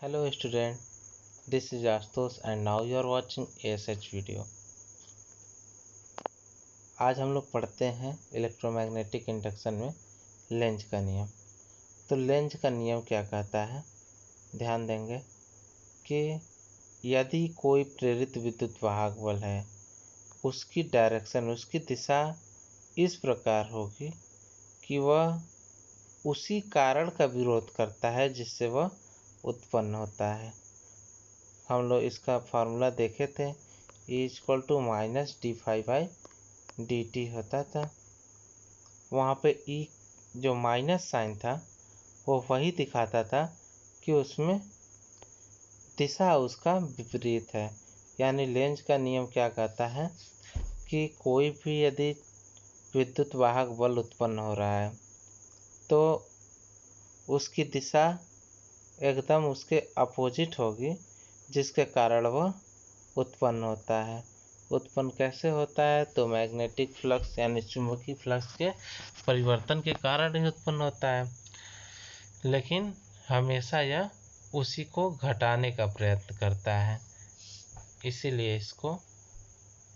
Hello student, this is Ashutosh and now you are watching ASH video। आज हम लोग पढ़ते हैं इलेक्ट्रोमैग्नेटिक इंडक्शन में लेंज का नियम। तो लेंज का नियम क्या कहता है, ध्यान देंगे कि यदि कोई प्रेरित विद्युत वाहक बल है, उसकी डायरेक्शन, उसकी दिशा इस प्रकार होगी कि वह उसी कारण का विरोध करता है जिससे वह उत्पन्न होता है। हम लोग इसका फार्मूला देखे थे, E = -dϕ/dt होता था। वहाँ पे E जो माइनस साइन था वो वही दिखाता था कि उसमें दिशा उसका विपरीत है। यानी लेंज का नियम क्या कहता है कि कोई भी यदि विद्युत वाहक बल उत्पन्न हो रहा है तो उसकी दिशा एकदम उसके अपोजिट होगी, जिसके कारण वह उत्पन्न होता है। उत्पन्न कैसे होता है? तो मैग्नेटिक फ्लक्स यानी चुंबकीय फ्लक्स के परिवर्तन के कारण ही उत्पन्न होता है, लेकिन हमेशा यह उसी को घटाने का प्रयत्न करता है। इसीलिए इसको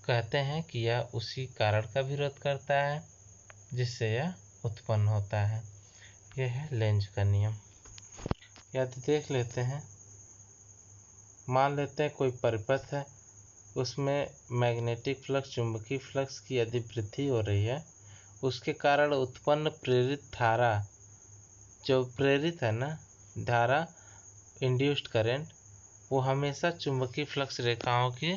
कहते हैं कि यह उसी कारण का विरोध करता है जिससे यह उत्पन्न होता है। यह है लेंज का नियम। यदि देख लेते हैं, मान लेते हैं कोई परिपथ है, उसमें मैग्नेटिक फ्लक्स, चुंबकीय फ्लक्स की यदि वृद्धि हो रही है, उसके कारण उत्पन्न प्रेरित धारा, जो प्रेरित है ना धारा, इंड्यूस्ड करंट, वो हमेशा चुंबकीय फ्लक्स रेखाओं की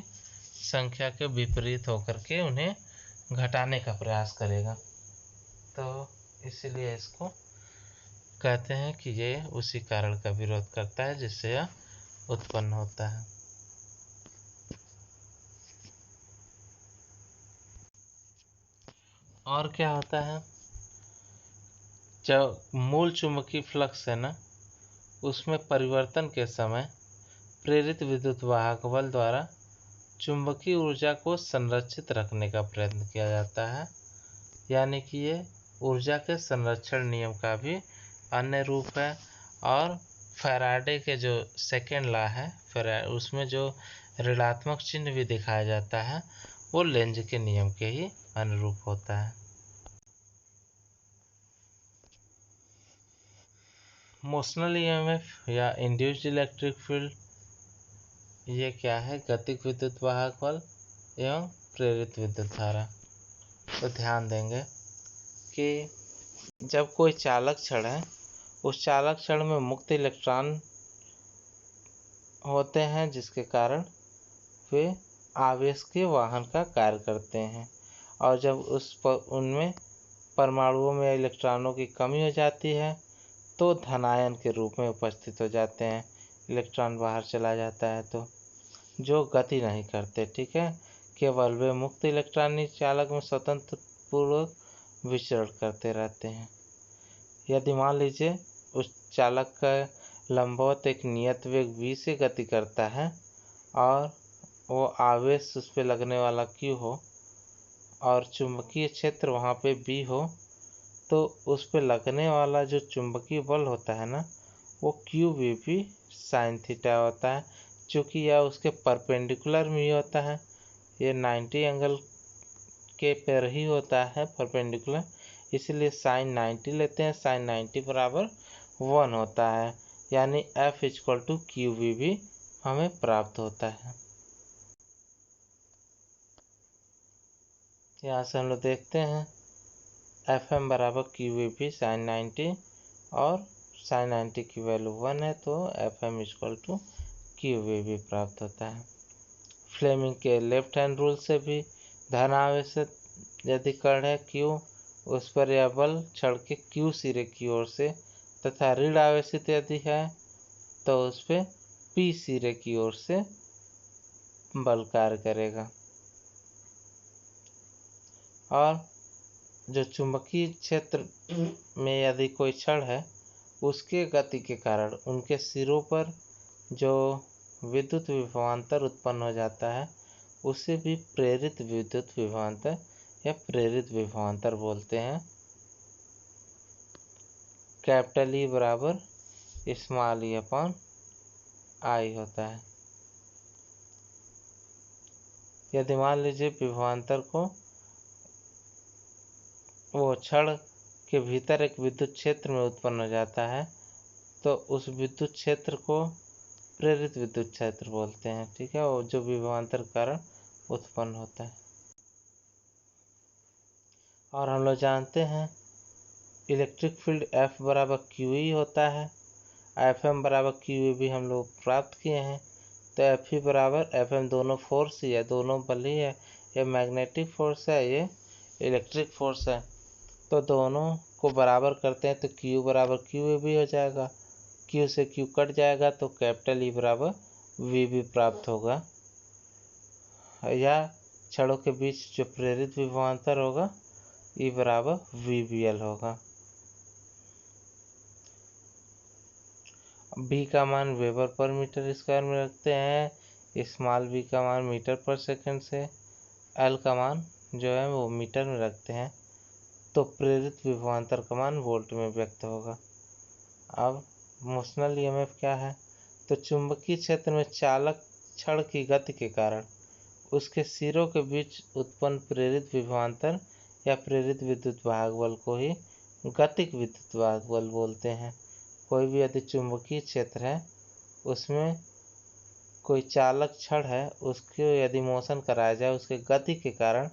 संख्या के विपरीत होकर के उन्हें घटाने का प्रयास करेगा। तो इसीलिए इसको कहते हैं कि ये उसी कारण का विरोध करता है जिससे यह उत्पन्न होता है। और क्या होता है, जब मूल चुंबकीय फ्लक्स है ना, उसमें परिवर्तन के समय प्रेरित विद्युत वाहक बल द्वारा चुंबकीय ऊर्जा को संरक्षित रखने का प्रयत्न किया जाता है। यानी कि ये ऊर्जा के संरक्षण नियम का भी अन्य रूप है। और फैराडे के जो सेकेंड लॉ है, उसमें जो ऋणात्मक चिन्ह भी दिखाया जाता है, वो लेंज के नियम के ही अनुरूप होता है। मोशनल ईएमएफ या इंड्यूस्ड इलेक्ट्रिक फील्ड, ये क्या है? गतिक विद्युत वाहक बल एवं प्रेरित विद्युत धारा। तो ध्यान देंगे कि जब कोई चालक क्षण है, उस चालक क्षण में मुक्त इलेक्ट्रॉन होते हैं, जिसके कारण वे आवेश के वाहन का कार्य करते हैं। और जब उनमें परमाणुओं में इलेक्ट्रॉनों की कमी हो जाती है तो धनायन के रूप में उपस्थित हो जाते हैं, इलेक्ट्रॉन बाहर चला जाता है, तो जो गति नहीं करते, ठीक है, केवल वे मुक्त इलेक्ट्रॉन चालक में स्वतंत्र पूर्वक विचरण करते रहते हैं। यदि मान लीजिए उस चालक का लंबवत एक नियत वेग v से गति करता है और वो आवेश उस पर लगने वाला Q हो और चुंबकीय क्षेत्र वहाँ पे B हो, तो उस पर लगने वाला जो चुंबकीय बल होता है ना, वो QVP sin थीटा होता है। चूँकि यह उसके परपेंडिकुलर में ही होता है, ये 90 एंगल के पर ही होता है परपेंडिकुलर, इसलिए sin 90 लेते हैं। sin 90 = 1 होता है, यानी F = QVB हमें प्राप्त होता है। यहाँ से हम लोग देखते हैं FM = QVB sin 90 और sin 90 की वैल्यू 1 है, तो FM = QVB प्राप्त होता है। फ्लेमिंग के लेफ्ट हैंड रूल से भी धनावेश यदि कण है Q, उस पर यह बल क्षण के Q सिरे की ओर से, तथा ऋण आवेशित यदि है तो उस पर P सिरे की ओर से बल कार्य करेगा। और जो चुंबकीय क्षेत्र में यदि कोई क्षण है, उसके गति के कारण उनके सिरों पर जो विद्युत विभवांतर उत्पन्न हो जाता है, उसे भी प्रेरित विद्युत विभवांतर या प्रेरित विभवांतर बोलते हैं। E = e/r I होता है। यदि मान लीजिए विभवांतर को वो क्षण के भीतर एक विद्युत क्षेत्र में उत्पन्न हो जाता है तो उस विद्युत क्षेत्र को प्रेरित विद्युत क्षेत्र बोलते हैं। ठीक है, वो जो विभवांतर के कारण उत्पन्न होता है। और हम लोग जानते हैं इलेक्ट्रिक फील्ड F बराबर QE होता है। FM बराबर QE भी हम लोग प्राप्त किए हैं। तो FE बराबर FM दोनों फोर्स या दोनों बल ही है, ये मैग्नेटिक फोर्स है, ये इलेक्ट्रिक फोर्स है। तो दोनों को बराबर करते हैं तो Q बराबर QE भी हो जाएगा। Q से Q कट जाएगा तो कैपिटल E बराबर V भी प्राप्त होगा। या छड़ों के बीच जो प्रेरित विभवांतर होगा E बराबर VBL होगा। B का मान वेबर पर मीटर स्क्वायर में रखते हैं, स्मॉल b का मान मीटर पर सेकंड से, L का मान जो है वो मीटर में रखते हैं, तो प्रेरित विभवांतर का मान वोल्ट में व्यक्त होगा। अब मोशनल ईएमएफ क्या है? तो चुंबकीय क्षेत्र में चालक छड़ की गति के कारण उसके सिरों के बीच उत्पन्न प्रेरित विभवांतर या प्रेरित विद्युत वाहक बल को ही गतिक विद्युत वाहक बल बोलते हैं। कोई भी यदि चुंबकीय क्षेत्र है उसमें कोई चालक छड़ है, उसको यदि मोशन कराया जाए उसके गति के कारण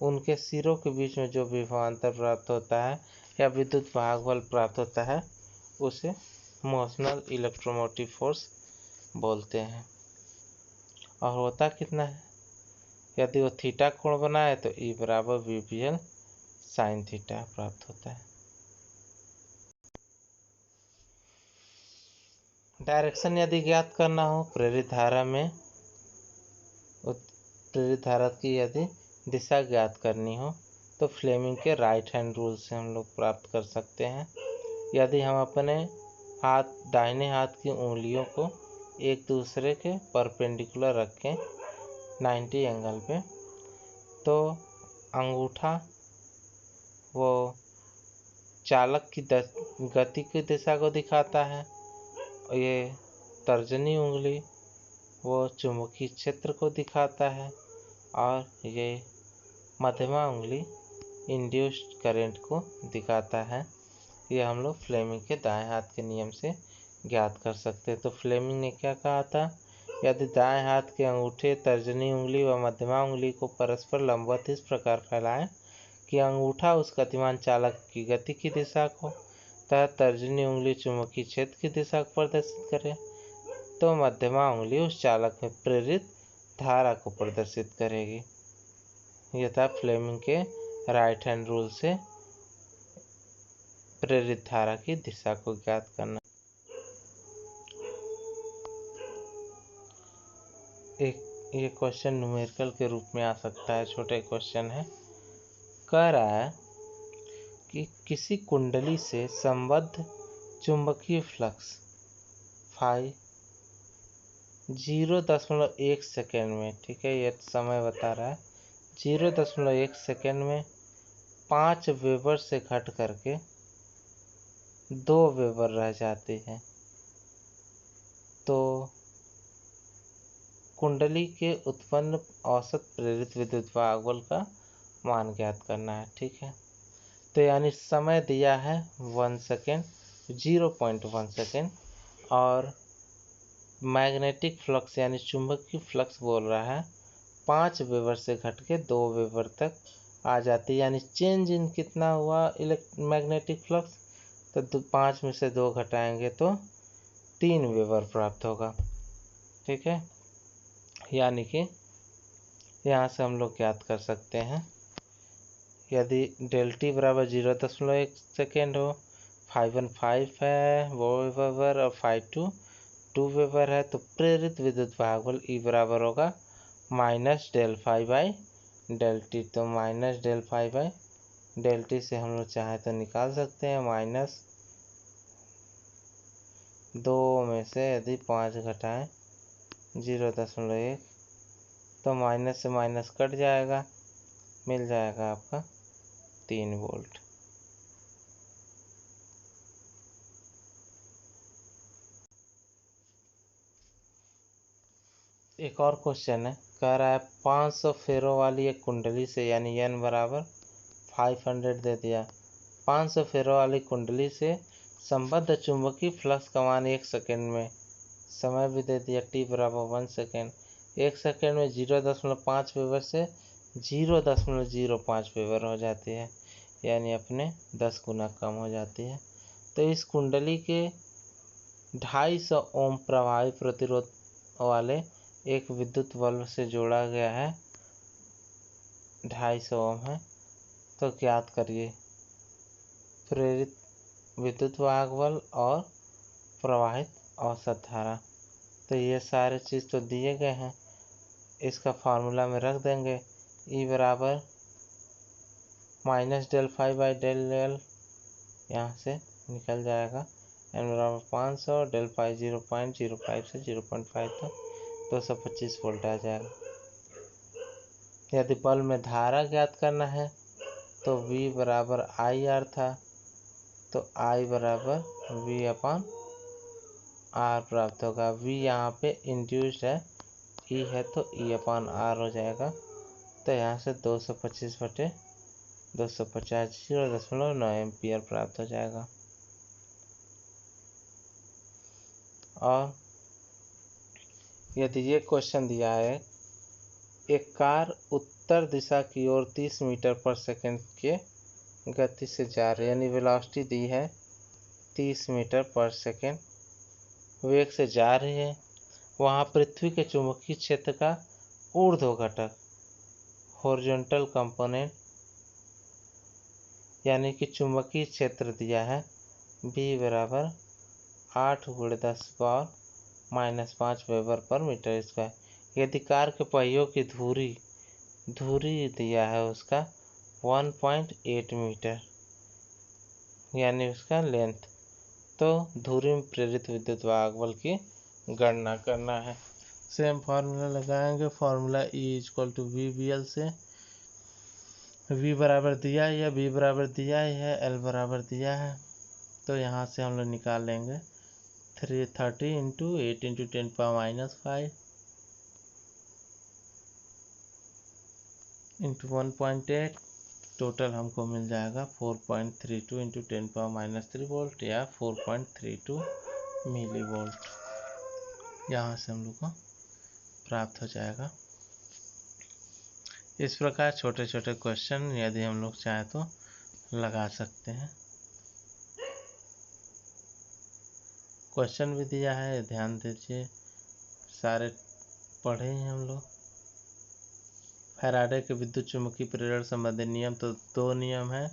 उनके सिरों के बीच में जो विभवांतर प्राप्त होता है या विद्युत वाहक बल प्राप्त होता है उसे मोशनल इलेक्ट्रोमोटिव फोर्स बोलते हैं। और होता कितना है? यदि वो थीटा कोण बनाए तो E बराबर VBL साइन थीटा प्राप्त होता है। डायरेक्शन यदि ज्ञात करना हो प्रेरित धारा में, प्रेरित धारा की यदि दिशा ज्ञात करनी हो तो फ्लेमिंग के राइट हैंड रूल से हम लोग प्राप्त कर सकते हैं। यदि हम अपने दाहिने हाथ की उंगलियों को एक दूसरे के परपेंडिकुलर रखें 90 एंगल पे, तो अंगूठा वो चालक की गति की दिशा को दिखाता है, और ये तर्जनी उंगली वो चुंबकीय क्षेत्र को दिखाता है, और ये मध्यमा उंगली इंड्यूस्ड करंट को दिखाता है। ये हम लोग फ्लेमिंग के दाएं हाथ के नियम से ज्ञात कर सकते हैं। तो फ्लेमिंग ने क्या कहा था? यदि दाएं हाथ के अंगूठे तर्जनी उंगली व मध्यमा उंगली को परस्पर लंबवत इस प्रकार फैलाएं कि अंगूठा उस गतिमान चालक की गति की दिशा को तथा तर्जनी उंगली चुंबकीय क्षेत्र की दिशा को प्रदर्शित करे, तो मध्यमा उंगली उस चालक में प्रेरित धारा को प्रदर्शित करेगी। यह था फ्लेमिंग के राइट हैंड रूल से प्रेरित धारा की दिशा को ज्ञात करना। ये क्वेश्चन न्यूमेरिकल के रूप में आ सकता है, छोटे क्वेश्चन है। कह रहा है कि किसी कुंडली से संबद्ध चुंबकीय फ्लक्स फाई 0.1 सेकेंड में, ठीक है, ये समय बता रहा है, 0.1 सेकेंड में 5 वेबर से घट करके 2 वेबर रह जाती है। तो कुंडली के उत्पन्न औसत प्रेरित विद्युत वाहक बल का मान ज्ञात करना है। ठीक है, तो यानी समय दिया है 1 सेकेंड, 0.1 सेकेंड, और मैग्नेटिक फ्लक्स यानी चुंबकीय फ्लक्स बोल रहा है 5 वेबर से घट के 2 वेबर तक आ जाती है। यानी चेंज इन कितना हुआ मैग्नेटिक फ्लक्स? तो 5 में से 2 घटाएंगे तो 3 वेबर प्राप्त होगा। ठीक है, यानी कि यहाँ से हम लोग ज्ञात कर सकते हैं, यदि डेल टी बराबर 0.1 सेकेंड हो, 5 है वो वेबर और 2 वेबर है, तो प्रेरित विद्युत वाहक बल E बराबर होगा minus del five by del T. तो minus del five by del T से हम लोग चाहे तो निकाल सकते हैं, माइनस 2 में से यदि 5 घटाएं 0.1 तो माइनस से माइनस कट जाएगा, मिल जाएगा आपका 3 वोल्ट। एक और क्वेश्चन है, कह रहा है 500 फेरों वाली एक कुंडली से, यानी n बराबर 500 दे दिया, 500 फेरों वाली कुंडली से संबद्ध चुंबकीय फ्लक्स का मान 1 सेकेंड में, समय भी दे दिया t बराबर 1 सेकेंड, 1 सेकेंड में 0.5 वेबर से 0.05 वेबर हो जाती है, यानी अपने 10 गुना कम हो जाती है। तो इस कुंडली के 250 ओम प्रभावी प्रतिरोध वाले एक विद्युत बल्ब से जोड़ा गया है, 250 ओम है। तो ज्ञात करिए प्रेरित विद्युत वाहक बल और प्रवाहित औसत धारा। तो ये सारे चीज़ तो दिए गए हैं, इसका फार्मूला में रख देंगे। E बराबर -del∅/del यहाँ से निकल जाएगा, n बराबर 500, del∅ 0.05 से 0.5 तक 225 वोल्ट आ जाएगा। यदि बल्ब में धारा ज्ञात करना है तो V बराबर IR था, तो I बराबर V/R प्राप्त होगा। V यहाँ पे इंड्यूस्ड है, E है तो E/R हो जाएगा। तो यहाँ से 225/250 0.9 एम्पियर प्राप्त हो जाएगा। और यदि ये क्वेश्चन दिया है, एक कार उत्तर दिशा की ओर 30 मीटर पर सेकंड के गति से जा रही है, यानी वेलोसिटी दी है 30 मीटर पर सेकंड वेग से जा रही है। वहाँ पृथ्वी के चुंबकीय क्षेत्र का ऊर्ध्व घटक हॉरिजॉन्टल कंपोनेंट, यानी कि चुंबकीय क्षेत्र दिया है B बराबर 8 × 10⁻⁻5 वेबर पर मीटर स्क्वायर। यदि कार के पहियों की धुरी दिया है उसका 1.8 मीटर, यानी उसका लेंथ, तो धुरी में प्रेरित विद्युत वाहक बल की गणना करना है। सेम फार्मूला लगाएंगे, फार्मूला E = VBL से V बराबर दिया है या B बराबर दिया है, L बराबर दिया है, तो यहाँ से हम लोग निकाल लेंगे 330 × 8 × 10⁻⁻5 × 1.8, टोटल हमको मिल जाएगा 4.32 × 10⁻³ वोल्ट या 4.32 मिली वोल्ट। यहाँ से हम लोग को प्राप्त हो जाएगा। इस प्रकार छोटे छोटे क्वेश्चन यदि हम लोग चाहें तो लगा सकते हैं। क्वेश्चन भी दिया है, ध्यान दीजिए, सारे पढ़े हैं हम लोग। फैराडे के विद्युत चुम्बकीय प्रेरण संबंधी नियम, तो 2 नियम है,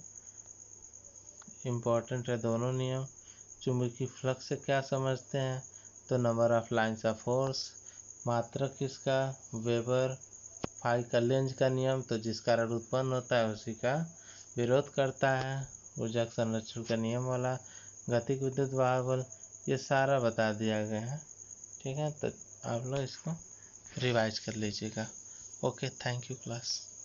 इम्पोर्टेंट है दोनों नियम। चुंबकीय फ्लक्स से क्या समझते हैं, तो number of lines of force, मात्रक किसका, वेबर, फाई का लेंज का नियम, तो जिस कारण उत्पन्न होता है उसी का विरोध करता है, ऊर्जा संरक्षण का नियम वाला, गतिक विद्युत वाहक बल, ये सारा बता दिया गया है। ठीक है, तो आप लोग इसको रिवाइज कर लीजिएगा। Okay, thank you class.